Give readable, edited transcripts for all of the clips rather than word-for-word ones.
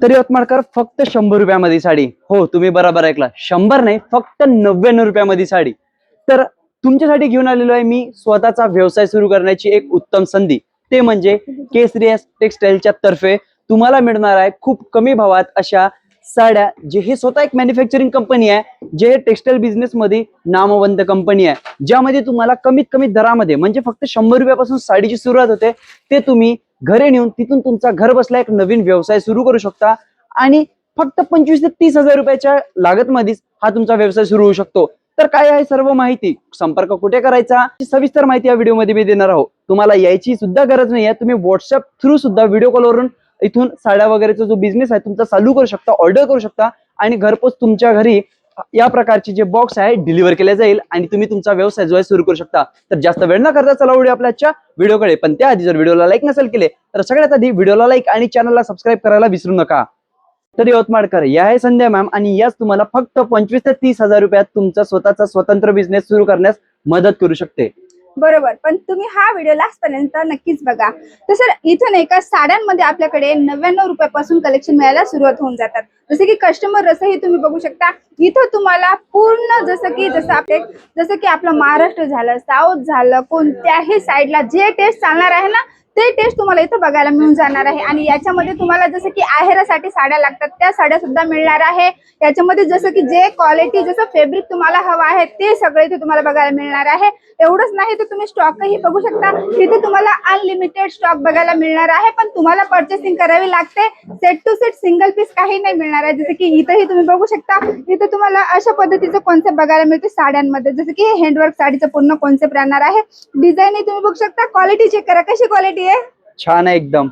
तर यवतमाळकर फक्त 100 रुपयामध्ये साडी. हो, तुम्ही बरोबर ऐकला, 100 नाही, फक्त 99 रुपयामध्ये साडी. तर तुमच्यासाठी घेऊन आलेलो आहे मी स्वतःचा व्यवसाय सुरू करण्याची एक उत्तम संधी. ते म्हणजे केसरी टेक्सटाईलच्या तर्फे तुम्हाला मिळणार आहे खूप कमी भावात अशा साड्या. जे हे स्वतः एक मॅन्युफॅक्चरिंग कंपनी आहे, जे टेक्सटाईल बिझनेस मध्ये नामवंत कंपनी आहे, ज्यामध्ये तुम्हाला कमीत कमी दरामध्ये म्हणजे फक्त 100 रुपयापासून साडीची सुरुवात होते. ते तुम्ही घरी नेऊन तिथून तुमचा घर बसल्या एक नवीन व्यवसाय सुरू करू शकता आणि फक्त 25 ते 30 हजार रुपयाच्या लागत मध्येच हा तुमचा व्यवसाय सुरू होऊ शकतो. तर काय आहे सर्व माहिती, संपर्क कुठे करायचा, सविस्तर माहिती या व्हिडिओमध्ये मी देणार आहोत. तुम्हाला यायची सुद्धा गरज नाही आहे, तुम्ही व्हॉट्सअप थ्रू सुद्धा व्हिडिओ कॉलवरून इथून साड्या वगैरेचा जो बिझनेस आहे तुमचा चालू करू शकता, ऑर्डर करू शकता आणि घरपोच तुमच्या घरी या प्रकारचे जे बॉक्स आहे डिलिव्हर केले जाईल आणि तुम्ही तुमचा व्यवसाय जो आहे सुरू करू शकता. तर जास्त वेळ न करता चला उडूया आपल्या आजच्या व्हिडिओकडे. पण त्याआधी जर व्हिडिओला लाईक नसेल केले तर सगळ्यात आधी व्हिडिओला लाईक आणि चॅनलला सबस्क्राईब करायला विसरू नका. तर यवतमाळकर, या आहे संध्या मॅम आणि याच तुम्हाला फक्त 25 ते 30 हजार रुपयात तुमचा स्वतःचा स्वतंत्र बिझनेस सुरू करण्यास मदत करू शकते. बरोबर, पण तुम्ही हा व्हिडिओ लास्ट पर्यंत नक्कीच बघा. तर सर, इथून एका साड्यांमध्ये आपल्याकडे 99 रुपयापासून कलेक्शन मिळायला सुरुवात होऊन जातात. जसे की कस्टमर रसही तुम्ही बघू शकता. इथं तुम्हाला पूर्ण जसं की आपलं महाराष्ट्र झालं, साऊथ झालं, कोणत्याही साईडला जे टेस्ट चालणार आहे ना ते टेस्ट तुम्हाला इथं बघायला मिळून जाणार आहे. आणि याच्यामध्ये तुम्हाला जसं की आहेरासाठी साड्या लागतात त्या साड्या सुद्धा मिळणार आहे. याच्यामध्ये जसं की जे क्वालिटी जसं फॅब्रिक तुम्हाला हवं आहे ते सगळे इथे तुम्हाला बघायला मिळणार आहे. एवढंच नाही तर तुम्ही स्टॉकही बघू शकता. इथे तुम्हाला अनलिमिटेड स्टॉक बघायला मिळणार आहे, पण तुम्हाला पर्चेसिंग करावी लागते. Set to set single piece काही नाही मिळणार आहे. जसं की इथेही तुम्ही बघू शकता, इथे तुम्हाला अशा पद्धतीचं कॉन्सेप्ट बघायला मिळते साड्यांमध्ये. जसं की हँडवर्क साडीचं पूर्ण कॉन्सेप्ट राहणार आहे. डिझाईनही तुम्ही बघू शकता. क्वालिटी चेक करा, कशी क्वालिटी आहे, छान आहे एकदम.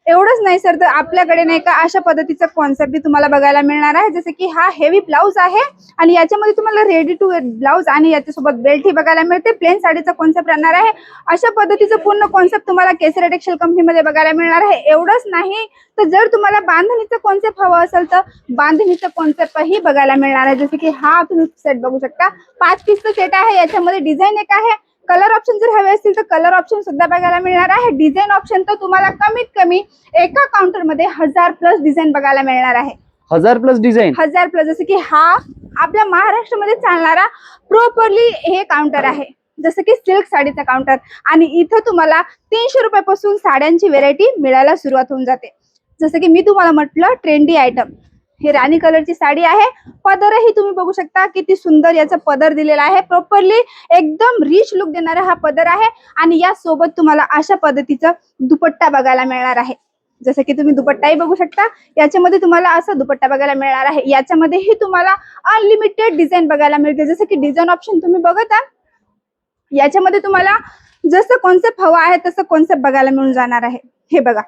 एवढंच नाही सर, तर आपल्याकडे नाही का अशा पद्धतीचं कॉन्सेप्ट तुम्हाला बघायला मिळणार आहे. जसं की हा हेवी ब्लाउज आहे आणि याच्यामध्ये तुम्हाला रेडी टू वेअर ब्लाउज आणि याच्यासोबत बेल्ट ही बघायला मिळते. प्लेन साडीचा कॉन्सेप्ट राहणार आहे. अशा पद्धतीचं पूर्ण कॉन्सेप्ट तुम्हाला केसरी टेक्सटाईल कंपनीमध्ये बघायला मिळणार आहे. एवढंच नाही तर जर तुम्हाला बांधणीचं कॉन्सेप्ट हवं असेल तर बांधणीचं कॉन्सेप्ट ही बघायला मिळणार आहे. जसं की हा तुम्ही सेट बघू शकता, 5 पीसचं सेट आहे. याच्यामध्ये डिझाईन एक आहे. कलर ऑप्शन जर हवे असतील तर कलर ऑप्शन सुद्धा बघायला मिळणार आहे. डिझाईन ऑप्शन तर तुम्हाला कमीत कमी एका काउंटर मध्ये 1000+ डिझाईन बघायला मिळणार आहे. 1000+ डिझाईन, 1000+. जसं की हा आपल्या महाराष्ट्रामध्ये चालणारा प्रॉपरली हे काउंटर आहे, जसं की सिल्क साडीचा काउंटर. आणि इथं तुम्हाला 300 रुपयापासून साड्यांची व्हेरायटी मिळायला सुरुवात होऊन जाते. जसं की मी तुम्हाला म्हटलं ट्रेंडी आयटम, ही राणी कलरची साडी आहे. पदरही तुम्ही बघू शकता किती सुंदर याचा पदर दिलेला आहे. प्रॉपरली एकदम रिच लुक देणारा हा पदर आहे. आणि या सोबत तुम्हाला अशा पद्धतीचं दुपट्टा बघायला मिळणार आहे. जसं की तुम्ही दुपट्टाही बघू शकता. याच्यामध्ये तुम्हाला असा दुपट्टा बघायला मिळणार आहे. याच्यामध्येही तुम्हाला अनलिमिटेड डिझाईन बघायला मिळते. जसं की डिझाईन ऑप्शन तुम्ही बघत आहात, याच्यामध्ये तुम्हाला जसं कॉन्सेप्ट हवा आहे तसं कॉन्सेप्ट बघायला मिळून जाणार आहे. हे बघा.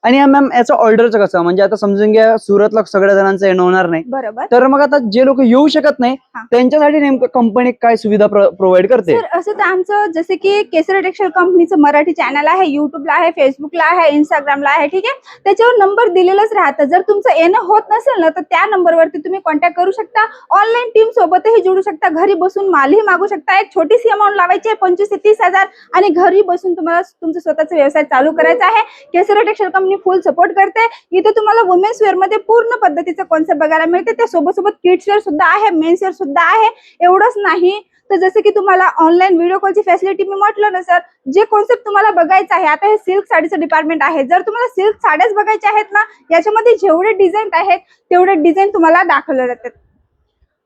आणि मॅम याचं ऑर्डरचं कसं, म्हणजे आता समजून घ्या सुरतला सगळ्या जणांचं येणं होणार नाही, बरोबर, तर मग आता जे लोक येऊ शकत नाही त्यांच्यासाठी नेमकं कंपनी काय सुविधा प्रोव्हाइड करते? सर, असं तर आमचं जसं की केसरी टेक्सटाईल कंपनीचं मराठी चॅनल आहे, युट्यूबला आहे, फेसबुकला आहे, इंस्टाग्रामला आहे. ठीक आहे, त्याच्यावर नंबर दिलेलाच राहतं. जर तुमचं येणं होत नसेल ना तर त्या नंबरवरती तुम्ही कॉन्टॅक्ट करू शकता. ऑनलाईन टीम सोबतही जोडू शकता. घरी बसून मालही मागू शकता. एक छोटीशी अमाऊंट लावायची आहे, 25 ते 30 हजार, आणि घरी बसून तुम्हाला तुमचा स्वतःचा व्यवसाय चालू करायचा आहे. केसरी टेक्सटाईल कंपनी फुल सपोर्ट करते. इथे तुम्हाला वुमेन्स वेअर मध्ये पूर्ण पद्धतीचं कॉन्सेप्ट बघायला मिळते. त्या सोबत किड्स वेअर सुद्धा आहे, मेन्स वेअर सुद्धा आहे. एवढंच नाही तर जसं की तुम्हाला ऑनलाईन व्हिडिओ कॉलची फॅसिलिटी मी म्हटलं ना सर, जे कॉन्सेप्ट तुम्हाला बघायचं आहे, आता हे सिल्क साडीचं डिपार्टमेंट आहे. जर तुम्हाला सिल्क साड्याच बघायच्या आहेत ना, याच्यामध्ये जेवढे डिझाईन आहेत तेवढे डिझाईन तुम्हाला दाखवले जातात.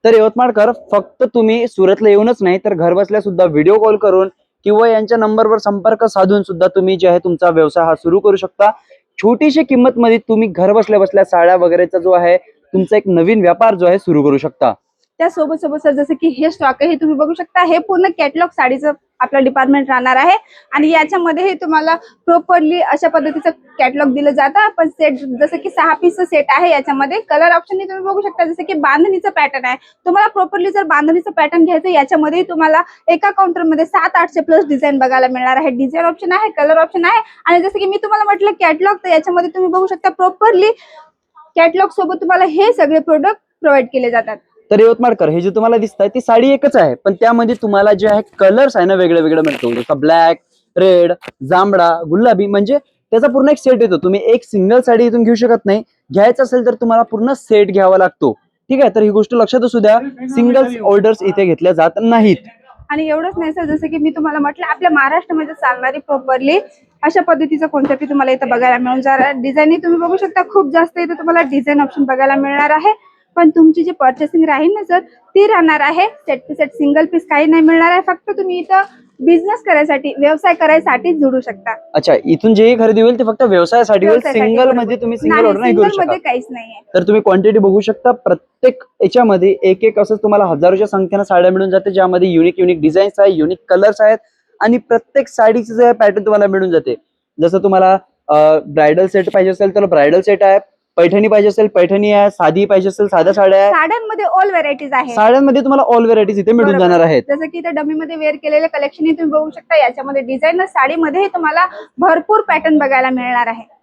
तर यवतमाळकर, फक्त तुम्ही सुरतला येऊनच नाही तर घर बसल्या सुद्धा व्हिडिओ कॉल करून किंवा यांच्या नंबरवर संपर्क साधून सुद्धा तुम्ही जे आहे तुमचा व्यवसाय हा सुरू करू शकता. छोटीशी किंमत मध्ये तुम्ही घर बसल्या बसल्या साड्या वगैरेचा जो आहे तुमचा एक नवीन व्यापार जो आहे सुरू करू शकता. त्यासोबत सर जसं की हे स्टॉकही तुम्ही बघू शकता. हे पूर्ण कॅटलॉग साडीचं आपलं डिपार्टमेंट राहणार आहे. आणि याच्यामध्येही तुम्हाला प्रॉपरली अशा पद्धतीचं कॅटलॉग दिलं जातं. पण सेट जसं की 6 पीसचं सेट आहे. याच्यामध्ये कलर ऑप्शन तुम्ही बघू शकता. जसं की बांधणीचं पॅटर्न आहे. तुम्हाला प्रॉपरली जर बांधणीचं पॅटर्न घ्यायचं, याच्यामध्ये तुम्हाला एका काउंटरमध्ये 700-800+ डिझाईन बघायला मिळणार आहे. डिझाईन ऑप्शन आहे, कलर ऑप्शन आहे. आणि जसं की मी तुम्हाला म्हटलं कॅटलॉग, तर याच्यामध्ये तुम्ही बघू शकता प्रॉपरली कॅटलॉग सोबत तुम्हाला हे सगळे प्रोडक्ट प्रोव्हाइड केले जातात. तर यवतमाळकर, हे जे तुम्हाला दिसत आहे ती साडी एकच आहे, पण त्यामध्ये तुम्हाला जे आहे कलर्स आहे ना वेगळे वेगळे मिळतो. जसं ब्लॅक, रेड, जांभळा, गुलाबी, म्हणजे त्याचा पूर्ण एक सेट येतो. तुम्ही एक सिंगल साडी इथून घेऊ शकत नाही, घ्यायचं असेल तर तुम्हाला पूर्ण सेट घ्यावा लागतो. ठीक आहे, तर ही गोष्ट लक्षात असू द्या, सिंगल ऑर्डर्स इथे घेतल्या जात नाहीत. आणि एवढंच नाही सर, जसं की मी तुम्हाला म्हटलं, आपल्या महाराष्ट्रामध्ये चालणारी प्रॉपरली अशा पद्धतीचं कॉन्सेप्ट तुम्हाला इथं बघायला मिळून जाणार. डिझाईन तुम्ही बघू शकता, खूप जास्त इथं तुम्हाला डिझाईन ऑप्शन बघायला मिळणार आहे. पण तुमची जी पर्चेसिंग राहील ना सर, ती राहणार आहे set to set, single piece काही नाही मिळणार आहे. फक्त तुम्ही इथं बिझनेस करायसाठी, व्यवसाय करायसाठी जोडू शकता. अच्छा, इथून जे खरेदी होईल ते फक्त व्यवसायासाठी होईल, व्यवसायासाठी, सिंगल बरोबर. मध्ये तुम्ही सिंगल ऑर्डर नाही करू सिंगल मध्ये शकत. काहीच नाहीये. तर तुम्ही क्वांटिटी बघू शकता, प्रत्येक याच्यामध्ये एक एक असं तुम्हाला हजारोच्या संख्येनं साड्या मिळून जाते, ज्यामध्ये युनिक कलर्स आहे, युनिक कलर्स आहेत आणि प्रत्येक साडीचे जे पॅटर्न तुम्हाला मिळून जाते. जसं तुम्हाला ब्रायडल सेट पाहिजे असेल तर ब्रायडल सेट आहे, पैठणी पाहिजे असेल पैठणी आहे, साधी पाहिजे असेल साध्या साड्या आहे. साड्यांमध्ये ऑल व्हेरायटीज आहे. साड्यांमध्ये तुम्हाला ऑल व्हेरायटीज इथे मिळून बरोबर. जाणार आहेत. जसं की इथे डमी मध्ये वेअर केलेले कलेक्शन तुम्ही बघू शकता. याच्यामध्ये डिझाईनर साडीमध्ये तुम्हाला भरपूर पॅटर्न बघायला मिळणार आहे.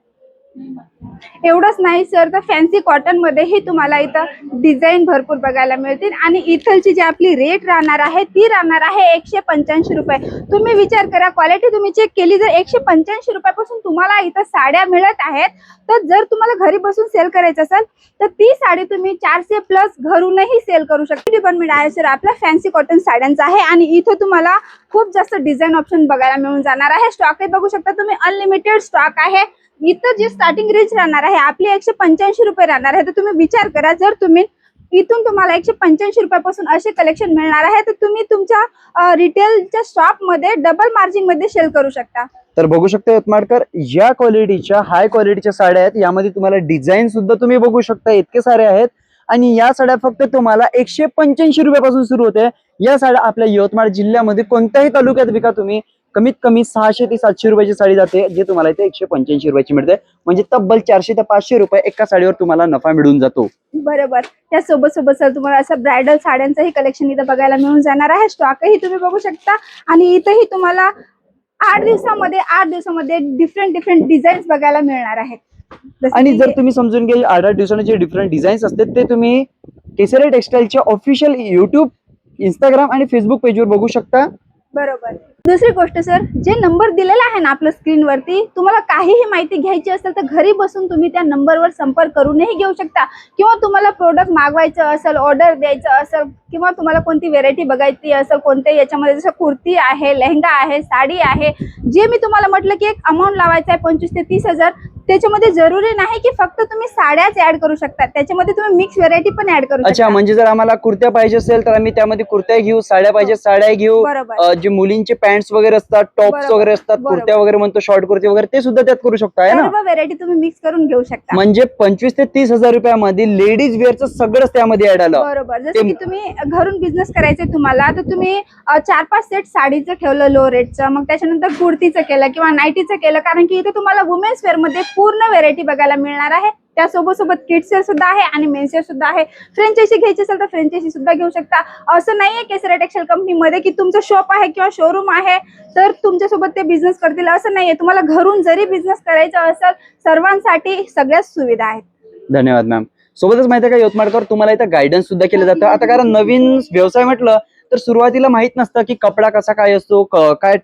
एवढंच नाही सर, तर फॅन्सी कॉटन मध्येही तुम्हाला इथं डिझाईन भरपूर बघायला मिळतील. आणि इथलची जी आपली रेट राहणार आहे ती राहणार आहे 185 रुपये. तुम्ही विचार करा, क्वालिटी तुम्ही चेक केली, जर 185 रुपयापासून तुम्हाला इथं साड्या मिळत आहेत, तर जर तुम्हाला घरी बसून सेल करायचं असेल तर ती साडी तुम्ही 400 प्लस घरूनही सेल करू शकता. डिपार्टमेंट आहे सर आपला फॅन्सी कॉटन साड्यांचा आहे आणि इथं तुम्हाला खूप जास्त डिझाईन ऑप्शन बघायला मिळून जाणार आहे. स्टॉकही बघू शकता तुम्ही, अनलिमिटेड स्टॉक आहे. इथं जी स्टार्टिंग रेंज राहणार आहे आपली 185 रुपये राहणार आहे. तर तुम्ही विचार करा, जर तुम्ही इथून तुम्हाला 185 रुपयापासून असे कलेक्शन मिळणार आहे, तर तुम्ही तुमच्या रिटेलच्या शॉप मध्ये डबल मार्जिन मध्ये सेल करू शकता. तर बघू शकता यवतमाळकर, या क्वालिटीच्या हाय क्वालिटीच्या साड्या आहेत. यामध्ये तुम्हाला डिझाईन सुद्धा तुम्ही बघू शकता, इतके सारे आहेत. आणि या साड्या फक्त तुम्हाला 185 रुपयापासून सुरू होते. या साड्या आपल्या यवतमाळ जिल्ह्यामध्ये कोणत्याही तालुक्यात विका तुम्ही, कमीत कमी 600 ते 700 रुपयाची साडी जाते, जे तुम्हाला इथे 185 रुपयाची मिळते. म्हणजे तब्बल 400 ते 500 रुपये एका साडीवर तुम्हाला नफा मिळून जातो. बरोबर. त्यासोबत सोबत सर तुम्हाला असं ब्रायडल साड्यांचंही कलेक्शन इथं बघायला मिळून जाणार आहे. स्टॉकही तुम्ही बघू शकता. आणि इथंही तुम्हाला 8 दिवसामध्ये डिफरंट डिझाईन्स बघायला मिळणार आहेत. आणि जर तुम्ही समजून घ्या, 8 दिवसांचे जे डिफरंट डिझाईन्स असतात ते तुम्ही केसरी टेक्सटाईलच्या ऑफिशियल युट्यूब, इंस्टाग्राम आणि फेसबुक पेजवर बघू शकता. बरोबर. दुसरी गोष्ट सर, जे नंबर दिलेला आहे ना आपल्या स्क्रीनवरती, तुम्हाला काहीही माहिती घ्यायची असेल तर घरी बसून तुम्ही त्या नंबरवर संपर्क करूनही घेऊ शकता. किंवा तुम्हाला प्रोडक्ट मागवायचं असेल, ऑर्डर द्यायचं असेल, किंवा तुम्हाला कोणती व्हेरायटी बघायची असेल, कोणत्या याच्यामध्ये जसं कुर्ती आहे, लेहंगा आहे, साडी आहे, जे मी तुम्हाला म्हटलं की एक अमाऊंट लावायचा आहे 25 ते 30 हजार, त्याच्यामध्ये जरुरी नाही की फक्त तुम्ही साड्याच ऍड करू शकता, त्याच्यामध्ये तुम्ही मिक्स व्हेरायटी पण ऍड करू शकता. अच्छा, म्हणजे जर आम्हाला कुर्त्या पाहिजे असेल तर आम्ही त्यामध्ये कुर्त्या घेऊ, साड्या पाहिजे साड्या घेऊ, जे मुलींचे पॅन्ट्स वगैरे असतात, टॉप्स वगैरे असतात, कुर्त्या वगैरे म्हणतो, शॉर्ट कुर्ती वगैरे, ते सुद्धा त्यात करू शकता, आहे ना? सर्व व्हेरायटी तुम्ही मिक्स करून घेऊ शकता. म्हणजे 25 ते 30 हजार रुपयामध्ये लेडीज वेअरचं सगळंच त्यामध्ये ऍड आलं. बरोबर. जसं की तुम्ही घरून बिझनेस करायचे तुम्हाला, तर तुम्ही 4-5 सेट साडीचं ठेवलं लो रेटचं, मग त्याच्यानंतर कुर्तीचं केलं किंवा नाईटीचं केलं, कारण की इथे तुम्हाला वुमेन्स वेअर मध्ये पूर्ण व्हेरायटी बघायला मिळणार आहे. त्यासोबत किड्स वेअर सुद्धा आहे आणि मेन्स वेअर सुद्धा आहे. फ्रेंचायझी घ्यायची असेल तर फ्रेंचायझी सुद्धा घेऊ शकता. असं नाहीये केसरी टेक्सटाईल कंपनीमध्ये की तुमचं शॉप आहे किंवा शोरूम आहे तर तुमच्यासोबत ते बिझनेस करतील, असं नाहीये. तुम्हाला घरून जरी बिझनेस करायचा असेल, सर्वांसाठी सगळ्याच सुविधा आहेत. धन्यवाद मॅम. सोबतच माहिती आहे का यवतमाळकर, तुम्हाला इथं गायडन्स सुद्धा केलं जातं. आता कारण नवीन व्यवसाय म्हटलं तर सुरुवातीला माहित नसतं की कपडा कसा काय असतो, काय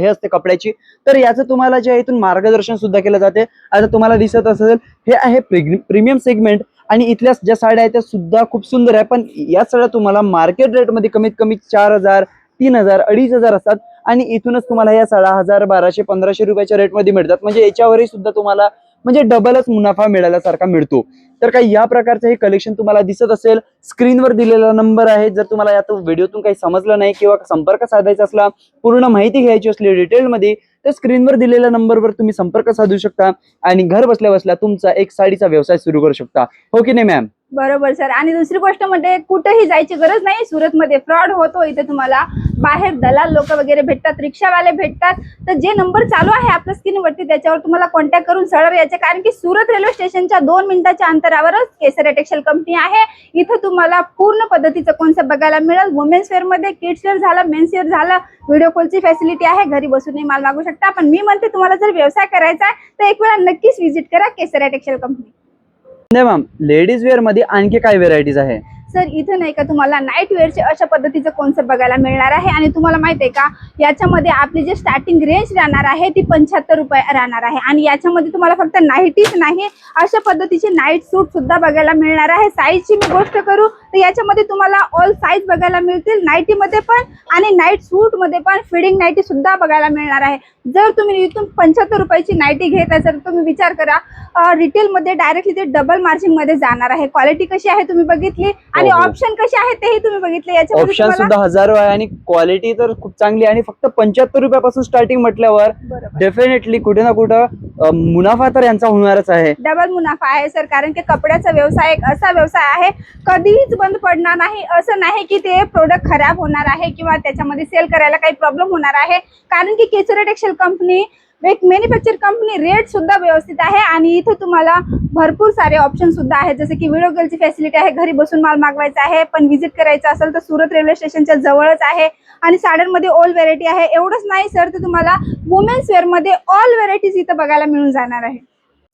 हे असते कपड्याची, तर याचं तुम्हाला जे इथून मार्गदर्शन सुद्धा केलं जाते. आता तुम्हाला दिसत असेल, हे आहे प्रीमियम सेगमेंट आणि इथल्या ज्या साड्या आहेत त्या सुद्धा खूप सुंदर आहे. पण या साड्या तुम्हाला मार्केट रेटमध्ये कमीत कमी 4,000, 3,000, 2,500 असतात आणि इथूनच तुम्हाला या साड्या 1,000, 1,200, 1,500 रुपयाच्या रेटमध्ये मिळतात. म्हणजे याच्यावरही सुद्धा तुम्हाला म्हणजे डबलच मुनाफा मिळाल्यासारखा मिळतो. तर काही या प्रकारचं हे कलेक्शन तुम्हाला दिसत असेल, स्क्रीनवर दिलेला नंबर आहे. जर तुम्हाला या व्हिडिओतून काही समजलं नाही किंवा संपर्क साधायचा असला, पूर्ण माहिती घ्यायची असली डिटेलमध्ये, तर स्क्रीनवर दिलेल्या नंबरवर तुम्ही संपर्क साधू शकता आणि घर बसल्या बसल्या तुमचा एक साडीचा व्यवसाय सुरू करू शकता. हो की नाही मॅम? बरोबर सर. आणि दुसरी गोष्ट म्हणजे कुठेही जायची गरज नाही. सुरतमध्ये फ्रॉड होतो. इथे तुम्हाला बाहेर दलाल लोक वगैरे भेटतात, रिक्षावाले भेटतात. तर जे नंबर चालू आहे आपल्या स्क्रीनवरती त्याच्यावर तुम्हाला कॉन्टॅक्ट करून सरळ यायचे, कारण की सुरत रेल्वे स्टेशनच्या 2 मिनिटाच्या अंतरावरच केसरी टेक्सटाईल कंपनी आहे. इथं तुम्हाला पूर्ण पद्धतीचं कॉन्सेप्ट बघायला मिळेल. वुमेन्स वेअर मध्ये किड्स वेअर झालं, मेन्स वेअर झालं, व्हिडिओ कॉलची फॅसिलिटी आहे. घरी बसूनही माल मागू शकता. पण मी म्हणते तुम्हाला जर व्यवसाय करायचा आहे तर एक वेळा नक्कीच व्हिजिट करा केसरी टेक्सटाईल कंपनी. नाही मॅम, लेडीज वेअर मध्ये आणखी काय व्हेरायटीज आहे? सर इथं नाही का तुम्हाला नाईट वेअरचे अशा पद्धतीचं कॉन्सेप्ट बघायला मिळणार आहे आणि तुम्हाला माहित आहे का याच्यामध्ये आपली जे स्टार्टिंग रेंज राहणार आहे ती 75 रुपये राहणार आहे आणि याच्यामध्ये तुम्हाला फक्त नाईटीच नाही अशा पद्धतीचे नाईट सूट सुद्धा बघायला मिळणार आहे. साईजची मी गोष्ट करू तर याच्यामध्ये तुम्हाला ऑल साईज बघायला मिळतील, नाईटीमध्ये पण आणि नाईट सूट मध्ये पण फिडिंग नाईटी सुद्धा बघायला मिळणार आहे. जर तुम्ही इथून 75 रुपयाची नाईटी घेत असाल तर तुम्ही विचार करा रिटेल मध्ये डायरेक्टली ते डबल मार्जिन मध्ये जाणार आहे. क्वालिटी कशी आहे तुम्ही बघितली आणि ऑप्शन कसे आहेत तेही तुम्ही बघितले. याच्यामध्ये ऑप्शन सुद्धा हजारो आहे आणि क्वालिटी तर खूप चांगली आणि फक्त 75 रुपयापासून स्टार्टिंग म्हटल्यावर डेफिनेटली कुठे ना कुठं मुनाफा तर यांचा होणारच आहे. डबल मुनाफा आहे सर, कारण की कपड्याचा व्यवसाय एक असा व्यवसाय आहे कधीच बंद पडणार नाही. असं नाही की ते प्रोडक्ट खराब होणार आहे किंवा त्याच्यामध्ये सेल करायला काही प्रॉब्लेम होणार आहे, कारण की केसर टेक्सटाईल कंपनी एक मॅन्युफॅक्चर कंपनी रेट सुद्धा व्यवस्थित आहे आणि इथे तुम्हाला भरपूर सारे ऑप्शन सुद्धा आहेत. जसे की व्हिडिओ कॉलची फॅसिलिटी आहे, घरी बसून माल मागवायचा आहे पण व्हिजिट करायचं असेल तर सुरत रेल्वे स्टेशनच्या जवळच आहे आणि साड्यांमध्ये ऑल व्हेरायटी आहे. एवढंच नाही सर तर तुम्हाला वुमेन्स वेअर मध्ये ऑल व्हेरायटीज इथं बघायला मिळून जाणार आहे.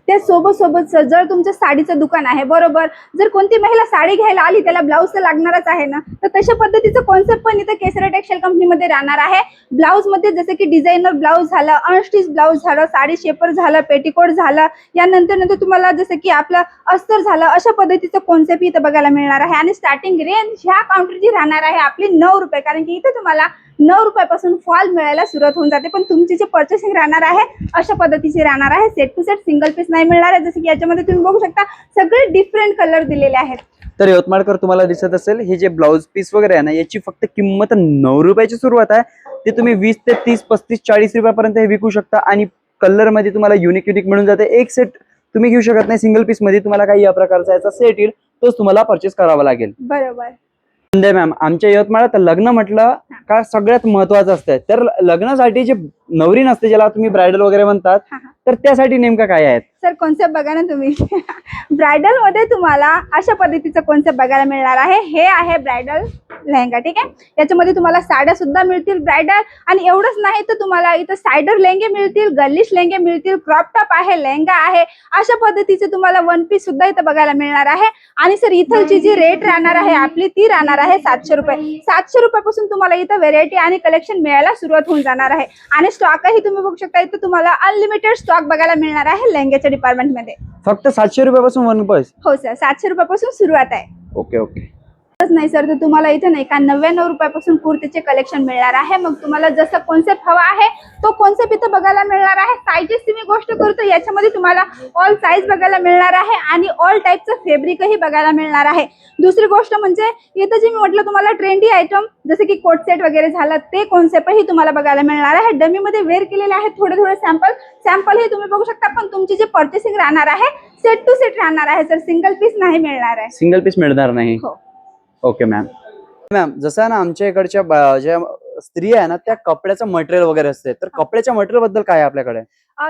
त्या सोबत जर तुमचं साडीचं दुकान आहे बरोबर, जर कोणती महिला साडी घ्यायला आली त्याला ब्लाऊज तर लागणारच आहे ना, तर तशा पद्धतीचं कॉन्सेप्ट पण इथं केसर टेक्सटाईल कंपनीमध्ये राहणार आहे. ब्लाऊज मध्ये जसे की डिझायनर ब्लाऊज झालं, अनस्टिच ब्लाऊज झालं, साडी शेपर झालं, पेटीकोट झालं, यानंतर तुम्हाला जसं की आपलं अस्तर झालं, अशा पद्धतीचं कॉन्सेप्ट इथं बघायला मिळणार आहे. आणि स्टार्टिंग रेंज ह्या काउंटरची राहणार आहे आपली 9 रुपये, कारण की इथे तुम्हाला 9 रुपयापासून फॉल मिळायला सुरुवात होऊन जाते. पण तुमची जे पर्चेसिंग राहणार आहे अशा पद्धतीची राहणार आहे. Set to set single piece नाही मिळणार आहे. जसं की याच्यामध्ये तुम्ही बघू शकता सगळे डिफरंट कलर दिलेले आहेत. तर यवतमाळकर तुम्हाला दिसत असेल हे जे ब्लाउज पीस वगैरे आहे ना याची फक्त किंमत 9 रुपयाची सुरुवात आहे. ते तुम्ही 20 ते 30, 35, 40 रुपयापर्यंत हे विकू शकता आणि कलर मध्ये तुम्हाला युनिक मिळून जाते. एक सेट तुम्ही घेऊ शकत नाही सिंगल पीस मध्ये, तुम्हाला काही या प्रकारचा याचा सेट येईल तोच तुम्हाला परचेस करावा लागेल. बरोबर. संध्या मॅम, आमच्या यवतमाळात लग्न म्हटलं का सगळ्यात महत्वाचं असतं. तर लग्नासाठी जे नवरी नसते ज्याला तुम्ही ब्रायडल वगैरे म्हणतात, तर त्यासाठी नेमकं काय आहेत सर कॉन्सेप्ट बघा ना तुम्ही. ब्रायडल मध्ये तुम्हाला अशा पद्धतीचं कॉन्सेप्ट बघायला मिळणार आहे. हे आहे ब्रायडल लेहंगा, ठीक आहे. याच्यामध्ये तुम्हाला साड्या सुद्धा मिळतील ब्रायडल आणि एवढंच नाही तर तुम्हाला इथं सायडर लेहंगे मिळतील, गर्लिश लेहंगे मिळतील, क्रॉप टॉप आहे, लेहंगा आहे, अशा पद्धतीचे तुम्हाला वन पीस सुद्धा इथं बघायला मिळणार आहे. आणि सर इथलची जी रेट राहणार आहे आपली ती राहणार आहे 700 रुपये. 700 रुपयापासून तुम्हाला इथं व्हेरायटी आणि कलेक्शन मिळायला सुरुवात होऊन जाणार आहे. आणि स्टॉकही तुम्ही बघू शकता इथं तुम्हाला अनलिमिटेड स्टॉक बघायला मिळणार आहे लेहंग्याच्या डिपार्टमेंट मध्ये. फक्त 700 रुपयापासून वन पीस? हो सर, 700 रुपयापासून सुरुवात आहे. Okay okay. नाही सर तर तुम्हाला इथे नाही का 99 रुपयापासून कुर्तीचे कलेक्शन मिळणार आहे. मग तुम्हाला जसं कॉन्सेप्ट हवा आहे तो कॉन्सेप्ट इथं बघायला मिळणार आहे. साईजेस मी गोष्ट करतो याच्यामध्ये तुम्हाला ऑल साईज बघायला मिळणार आहे आणि ऑल टाईपचं फॅब्रिकही बघायला मिळणार आहे. दुसरी गोष्ट म्हणजे इथं जे मी म्हटलं तुम्हाला ट्रेंडी आयटम जसे की कोट सेट वगैरे झालं ते कॉन्सेप्टही तुम्हाला बघायला मिळणार आहे. डमी मध्ये वेअर केलेले आहेत थोडे सॅम्पल हे तुम्ही बघू शकता. पण तुमची जे पर्चेसिंग राहणार आहे सेट टू सेट राहणार आहे सर, सिंगल पीस नाही मिळणार आहे. सिंगल पीस मिळणार नाही? हो. Okay ma'am. मॅम जसं ना आमच्या इकडच्या ज्या स्त्री आहे ना त्या कपड्याचं मटेरियल वगैरे असते, तर कपड्याच्या मटेरियल बद्दल काय आहे आपल्याकडे?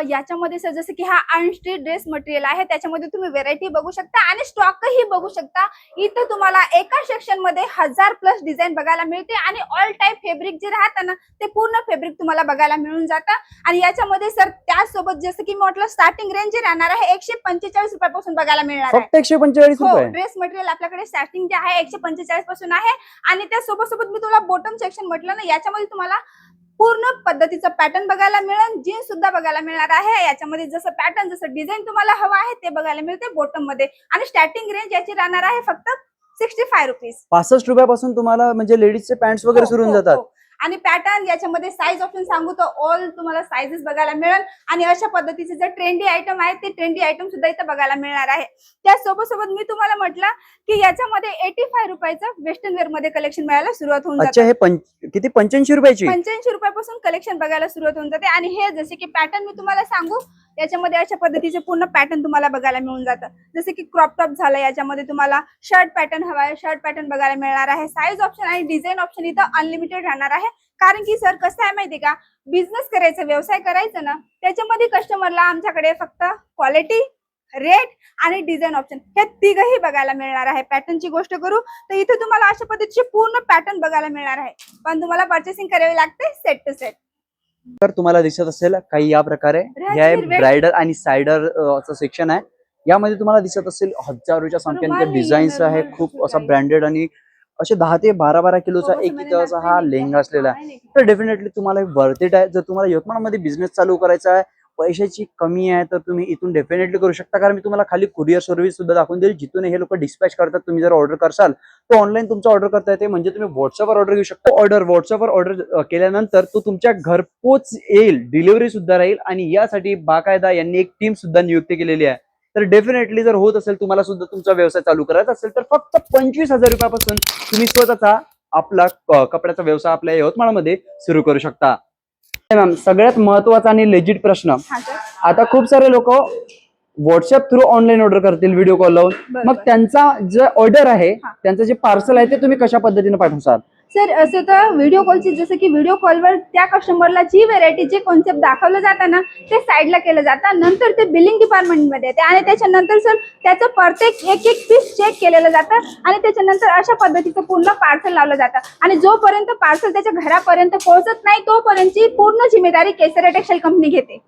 याच्यामध्ये सर जसं की हा अनस्टिच ड्रेस मटेरियल आहे, त्याच्यामध्ये तुम्ही व्हेरायटी बघू शकता आणि स्टॉकही बघू शकता. इथं तुम्हाला एका सेक्शन मध्ये 1000+ डिझाईन बघायला मिळते आणि ऑल टाईप फॅब्रिक जे राहतं ना ते पूर्ण फॅब्रिक तुम्हाला बघायला मिळून जातं. आणि याच्यामध्ये सर त्याचसोबत जसं की म्हटलं स्टार्टिंग रेंज जे राहणार आहे 145 रुपयापासून बघायला मिळणार आहे. फक्त 145 रुपये? ड्रेस मटेरियल आपल्याकडे स्टार्टिंग जे आहे 145 पासून आहे. आणि त्यासोबत मी तुला बॉटम सेक्शन म्हटलं ना याच्यामध्ये तुम्हाला पूर्ण पद्धतीचं पॅटर्न बघायला मिळेल, जीन्स सुद्धा बघायला मिळणार आहे. याच्यामध्ये जसं पॅटर्न जसं डिझाईन तुम्हाला हवं आहे ते बघायला मिळते बॉटम मध्ये. आणि स्टार्टिंग रेंज याची राहणार आहे फक्त 65 रुपीज. 65 रुपयापासून तुम्हाला म्हणजे लेडीजचे पॅन्ट वगैरे सुरू होऊन जातात. आणि पॅटर्न याच्यामध्ये साईज ऑप्शन सांगू तर ऑल तुम्हाला साईजेस बघायला मिळेल. आणि अशा पद्धतीचे जे ट्रेंडी आयटम आहेत ते ट्रेंडी आयटम सुद्धा इथं बघायला मिळणार आहे. त्यासोबत मी तुम्हाला म्हटलं की याच्यामध्ये 85 रुपयाचं वेस्टर्न वेअर मध्ये कलेक्शन मिळायला सुरुवात होऊन जाते. हे किती 85 रुपयाची? 85 रुपयापासून कलेक्शन बघायला सुरुवात होऊन जाते. आणि हे जसे की पॅटर्न मी तुम्हाला सांगू याच्यामध्ये अशा पद्धतीचे पूर्ण पॅटर्न तुम्हाला बघायला मिळून जातं. जसे की क्रॉप टॉप झालं, याच्यामध्ये तुम्हाला शर्ट पॅटर्न हवा आहे शर्ट पॅटर्न बघायला मिळणार आहे. साईज ऑप्शन आणि डिझाईन ऑप्शन इथं अनलिमिटेड राहणार आहे. कारण की सर कसं आहे माहितीये का, बिझनेस करायचं व्यवसाय करायचं ना त्याच्यामध्ये कस्टमरला आमच्याकडे फक्त क्वालिटी, रेट आणि डिझाईन ऑप्शन हे तिघही बघायला मिळणार आहे. पॅटर्नची गोष्ट करू तर इथे तुम्हाला अशा पद्धतीचे पूर्ण पॅटर्न बघायला मिळणार आहे. पण तुम्हाला पर्चेसिंग करावी लागते सेट टू सेट. तर तुम्हाला दिसत असेल काही या प्रकारे हे ब्रायडल आणि सायडर सेक्शन आहे. यामध्ये तुम्हाला दिसत असेल हजारोच्या संख्येने रुमाल डिझाईन्स नाही, आहे, रुमाल खूप असा नाही. ब्रँडेड आणि असे 10 ते 12 किलोचा हो, एक असं इथं असा मला हा लागतं लेहंगा नाही, असलेला आहे. नाही. तर डेफिनेटली तुम्हाला वर्थ इट आहे. जर तुम्हाला यवतमाळमध्ये बिझनेस चालू करायचा आहे, पैशाची कमी आहे, तर तुम्ही इथून डेफिनेटली करू शकता. कारण मी तुम्हाला खाली कुरिअर सर्व्हिस सुद्धा दाखवून देईल, जिथून हे लोक डिस्पॅच करतात. तुम्ही जर ऑर्डर करसाल तर ऑनलाईन तुमचा ऑर्डर करता येते, म्हणजे तुम्ही व्हॉट्सअपवर ऑर्डर घेऊ शकता. व्हॉट्सअपवर ऑर्डर केल्यानंतर तो तुमच्या घरपोच येईल, डिलिव्हरी सुद्धा राहील. आणि यासाठी बाकायदा यांनी एक टीम सुद्धा नियुक्त केलेली आहे. तर डेफिनेटली जर होत असेल, तुम्हाला सुद्धा तुमचा व्यवसाय चालू करायचा असेल, तर फक्त 25,000 रुपयापासून तुम्ही स्वतःचा आपला कपड्याचा व्यवसाय आपल्या यवतमाळमध्ये सुरू करू शकता. मॅम, सगळ्यात महत्वाचा आणि लेजिट प्रश्न, हा सर. आता खूप सारे लोक व्हॉट्सअप थ्रू ऑनलाईन ऑर्डर करतील व्हिडिओ कॉल लावून, बरोबर. मग त्यांचा जे ऑर्डर आहे, हा. त्यांचं जे पार्सल आहे, ते तुम्ही कशा पद्धतीने पाठवसाल? सर असं तर व्हिडिओ कॉलची, जसं की व्हिडिओ कॉलवर त्या कस्टमरला जी व्हेरायटी, जे कॉन्सेप्ट दाखवलं जातं ना, ते साईडला केलं जातं. नंतर ते बिलिंग डिपार्टमेंटमध्ये येते आणि त्याच्यानंतर सर त्याचं प्रत्येक एक पीस चेक केलेलं जातं आणि त्याच्यानंतर अशा पद्धतीचं पूर्ण पार्सल लावलं जातं. आणि जोपर्यंत पार्सल त्याच्या घरापर्यंत पोहोचत नाही, तोपर्यंतची पूर्ण जिम्मेदारी केसर टेक्सटाईल कंपनी घेते.